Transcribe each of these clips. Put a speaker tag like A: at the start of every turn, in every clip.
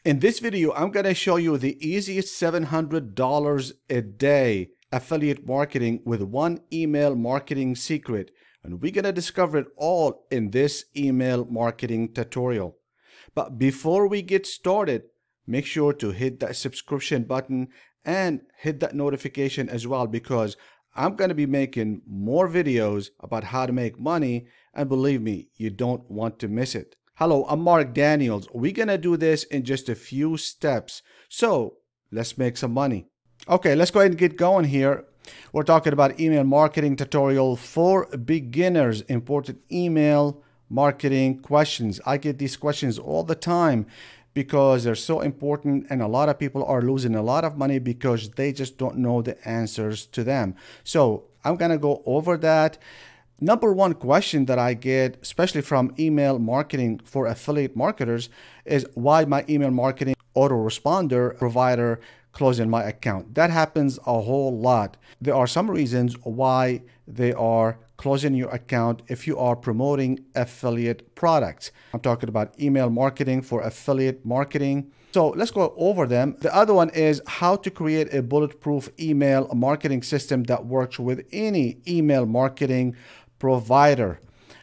A: In this video, I'm going to show you the easiest $700 a day affiliate marketing with one email marketing secret. And we're going to discover it all in this email marketing tutorial. But before we get started, make sure to hit that subscription button and hit that notification as well, because I'm going to be making more videos about how to make money, and believe me, you don't want to miss it. Hello, I'm Mark Daniels. We're going to do this in just a few steps. So let's make some money. Okay, let's go ahead and get going here. We're talking about email marketing tutorial for beginners, important email marketing questions. I get these questions all the time because they're so important, and a lot of people are losing a lot of money because they just don't know the answers to them. So I'm going to go over that. Number one question that I get, especially from email marketing for affiliate marketers, is why my email marketing autoresponder provider closing my account. That happens a whole lot. There are some reasons why they are closing your account if you are promoting affiliate products. I'm talking about email marketing for affiliate marketing. So let's go over them. The other one is how to create a bulletproof email marketing system that works with any email marketing provider.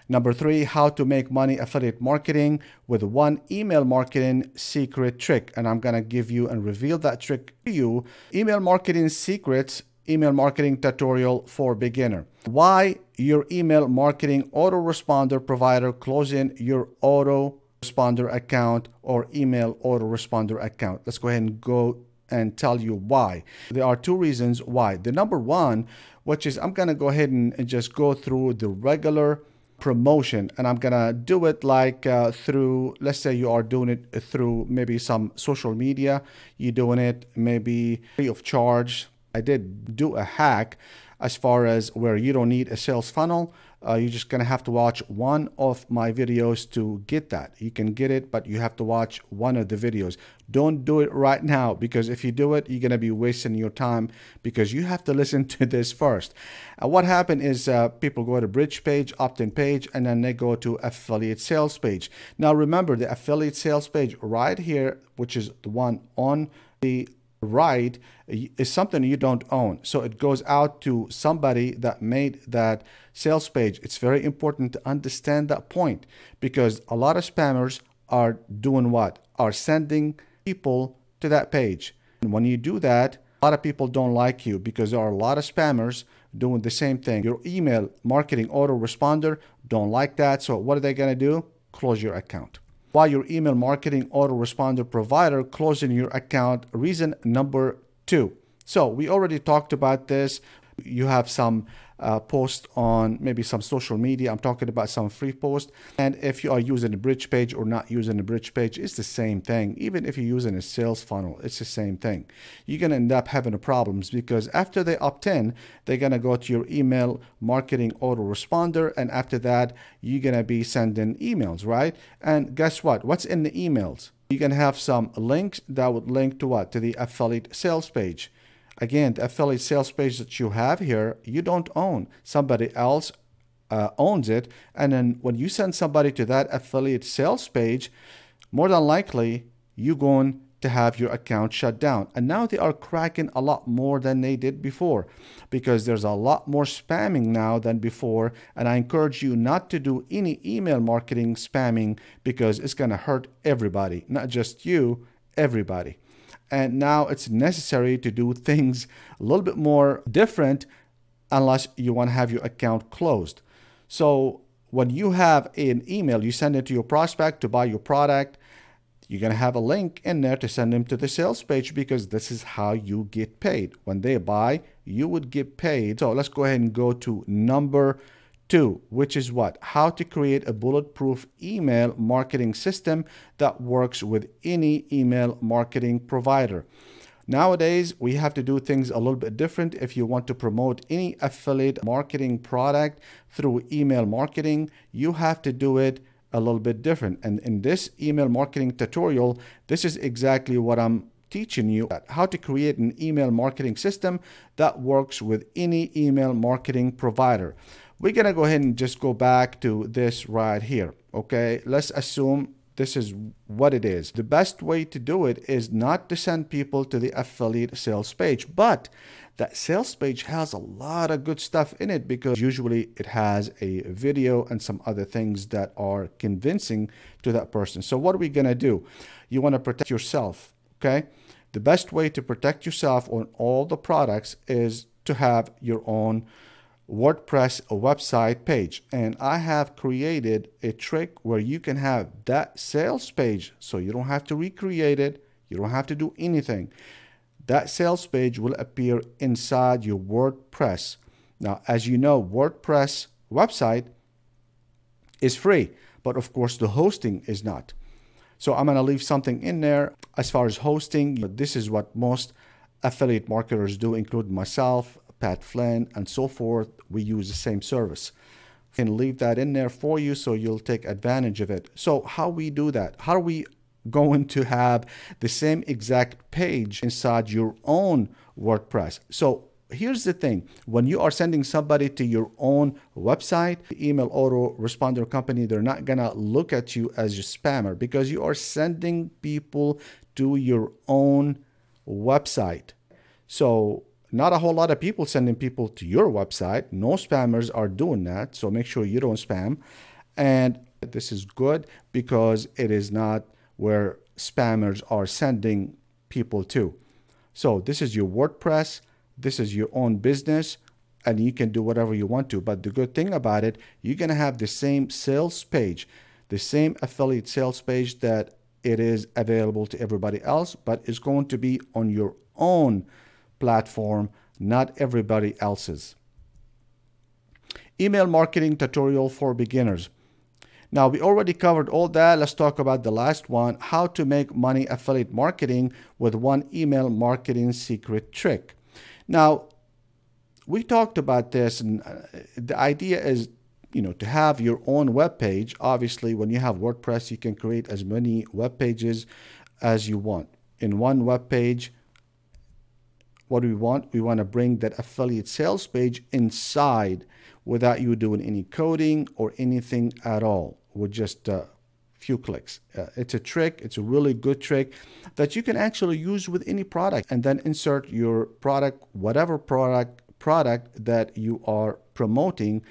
A: Number three, how to make money affiliate marketing with one email marketing secret trick. And I'm going to give you and reveal that trick to you. Email marketing secrets, email marketing tutorial for beginner. Why your email marketing autoresponder provider closing your autoresponder account or email autoresponder account. Let's go ahead and go and tell you why. There are two reasons why. The number one, which is I'm going to go ahead and just go through the regular promotion, and I'm going to do it like through, let's say you are doing it through maybe some social media. You're doing it maybe free of charge. I did do a hack as far as where you don't need a sales funnel. You're just going to have to watch one of my videos to get that. You can get it, but you have to watch one of the videos. Don't do it right now, because if you do it, you're going to be wasting your time, because you have to listen to this first. What happened is people go to bridge page, opt-in page, and then they go to affiliate sales page. Now remember, the affiliate sales page right here, which is the one on the right, is something you don't own. So it goes out to somebody that made that sales page. It's very important to understand that point, because a lot of spammers are doing what? Are sending people to that page. And when you do that, a lot of people don't like you, because there are a lot of spammers doing the same thing. Your email marketing autoresponder don't like that. So what are they going to do? Close your account. Why your email marketing autoresponder provider closing your account, reason number two. So we already talked about this. You have some posts on maybe some social media. I'm talking about some free posts. And if you are using a bridge page or not using a bridge page, it's the same thing. Even if you're using a sales funnel, it's the same thing. You're going to end up having problems, because after they opt in, they're going to go to your email marketing autoresponder. And after that, you're going to be sending emails, right? And guess what? What's in the emails? You can have some links that would link to what? To the affiliate sales page. Again, the affiliate sales page that you have here, you don't own. Somebody else owns it. And then when you send somebody to that affiliate sales page, more than likely, you're going to have your account shut down. And now they are cracking a lot more than they did before, because there's a lot more spamming now than before. And I encourage you not to do any email marketing spamming, because it's going to hurt everybody, not just you, everybody. And now it's necessary to do things a little bit more different, unless you want to have your account closed. So when you have an email, you send it to your prospect to buy your product, you're going to have a link in there to send them to the sales page, because this is how you get paid. When they buy, you would get paid. So let's go ahead and go to number two, which is what? How to create a bulletproof email marketing system that works with any email marketing provider. Nowadays, we have to do things a little bit different. If you want to promote any affiliate marketing product through email marketing, you have to do it a little bit different. And in this email marketing tutorial, this is exactly what I'm teaching you, how to create an email marketing system that works with any email marketing provider. We're going to go ahead and just go back to this right here. Okay, let's assume This is what it is. The best way to do it is not to send people to the affiliate sales page, but that sales page has a lot of good stuff in it because usually it has a video and some other things that are convincing to that person. So what are we going to do? You want to protect yourself, okay? The best way to protect yourself on all the products is to have your own WordPress website page. And I have created a trick where you can have that sales page, so you don't have to recreate it. You don't have to do anything. That sales page will appear inside your WordPress. Now, as you know, WordPress website is free, but of course the hosting is not. So I'm going to leave something in there as far as hosting. This is what most affiliate marketers do, including myself, Pat Flynn, and so forth. We use the same service. I can leave that in there for you so you'll take advantage of it. So how we do that? How are we going to have the same exact page inside your own WordPress? So here's the thing. When you are sending somebody to your own website, the email autoresponder company, they're not going to look at you as a spammer because you are sending people to your own website. So not a whole lot of people sending people to your website. No spammers are doing that. So make sure you don't spam. And this is good because it is not where spammers are sending people to. So this is your WordPress. This is your own business, and you can do whatever you want to. But the good thing about it, you're going to have the same sales page, the same affiliate sales page that it is available to everybody else, but it's going to be on your own platform, not everybody else's. Email marketing tutorial for beginners. Now, we already covered all that. Let's talk about the last one, how to make money affiliate marketing with one email marketing secret trick. Now, we talked about this, and the idea is, to have your own web page. Obviously, when you have WordPress, you can create as many web pages as you want. In one web page, what do we want? We want to bring that affiliate sales page inside without you doing any coding or anything at all, with just a few clicks. It's a trick. It's a really good trick that you can actually use with any product, and then insert your product, whatever product that you are promoting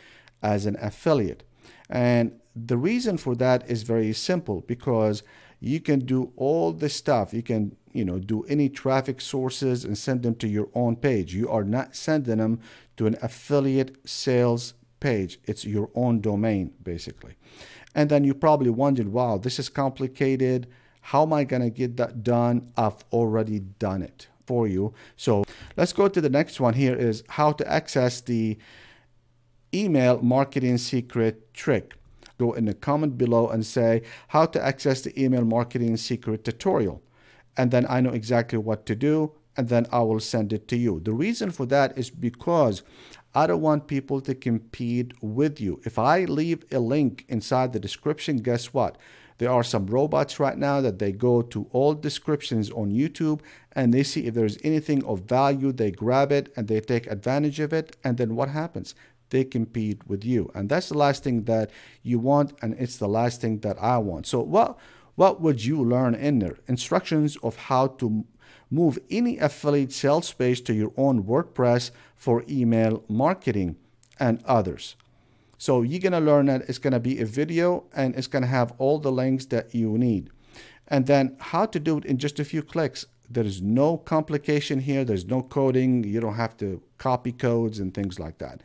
A: as an affiliate. And the reason for that is very simple, because you can do all this stuff. You can do any traffic sources and send them to your own page. You are not sending them to an affiliate sales page. It's your own domain, basically. And then you probably wondered, wow, this is complicated. How am I going to get that done? I've already done it for you. So let's go to the next one. Here is how to access the email marketing secret trick. Go in the comment below and say how to access the email marketing secret tutorial. And then I know exactly what to do, and then I will send it to you. The reason for that is because I don't want people to compete with you. If I leave a link inside the description, guess what? There are some robots right now that they go to all descriptions on YouTube and they see if there's anything of value, they grab it and they take advantage of it. And then what happens? They compete with you. And that's the last thing that you want, and it's the last thing that I want. So what would you learn in there? Instructions of how to move any affiliate sales page to your own WordPress for email marketing and others. So you're going to learn that. It's going to be a video, and it's going to have all the links that you need. And then how to do it in just a few clicks. There is no complication here. There's no coding. You don't have to copy codes and things like that.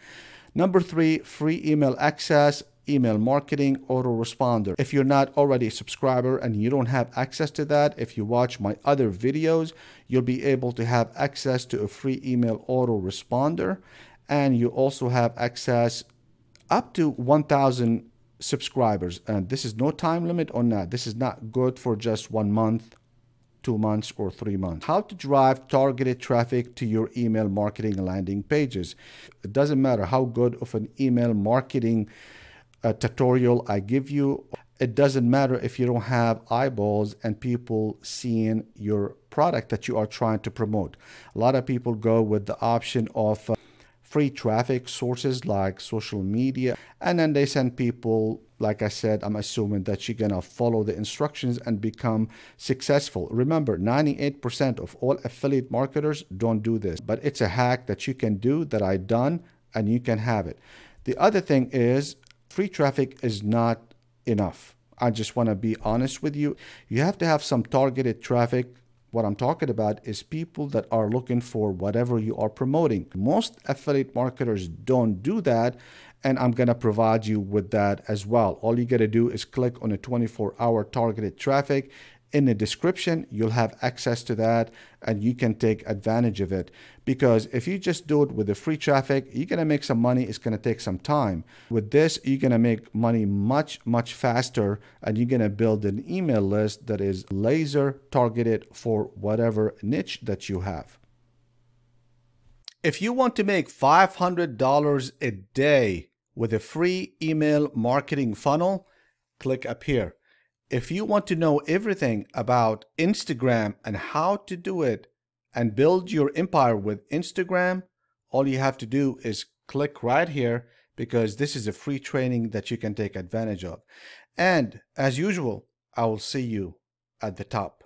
A: Number 3, free email access, email marketing autoresponder. If you're not already a subscriber and you don't have access to that, if you watch my other videos, you'll be able to have access to a free email autoresponder. And you also have access up to 1,000 subscribers. And this is no time limit on that. This is not good for just 1 month, 2 months, or 3 months. How to drive targeted traffic to your email marketing landing pages. It doesn't matter how good of an email marketing tutorial I give you. It doesn't matter if you don't have eyeballs and people seeing your product that you are trying to promote. A lot of people go with the option of free traffic sources like social media, and then they send people, like I said, I'm assuming that you're gonna follow the instructions and become successful. Remember, 98% of all affiliate marketers don't do this, but it's a hack that you can do, that I done, and you can have it. The other thing is, free traffic is not enough. I just want to be honest with you. You have to have some targeted traffic. What I'm talking about is people that are looking for whatever you are promoting. Most affiliate marketers don't do that, and I'm going to provide you with that as well. All you got to do is click on a 24-hour targeted traffic. In the description, you'll have access to that and you can take advantage of it. Because if you just do it with the free traffic, you're going to make some money. It's going to take some time. With this, you're going to make money much faster, and you're going to build an email list that is laser targeted for whatever niche that you have. If you want to make $500 a day with a free email marketing funnel, click up here. If you want to know everything about Instagram and how to do it and build your empire with Instagram, all you have to do is click right here, because this is a free training that you can take advantage of. And as usual, I will see you at the top.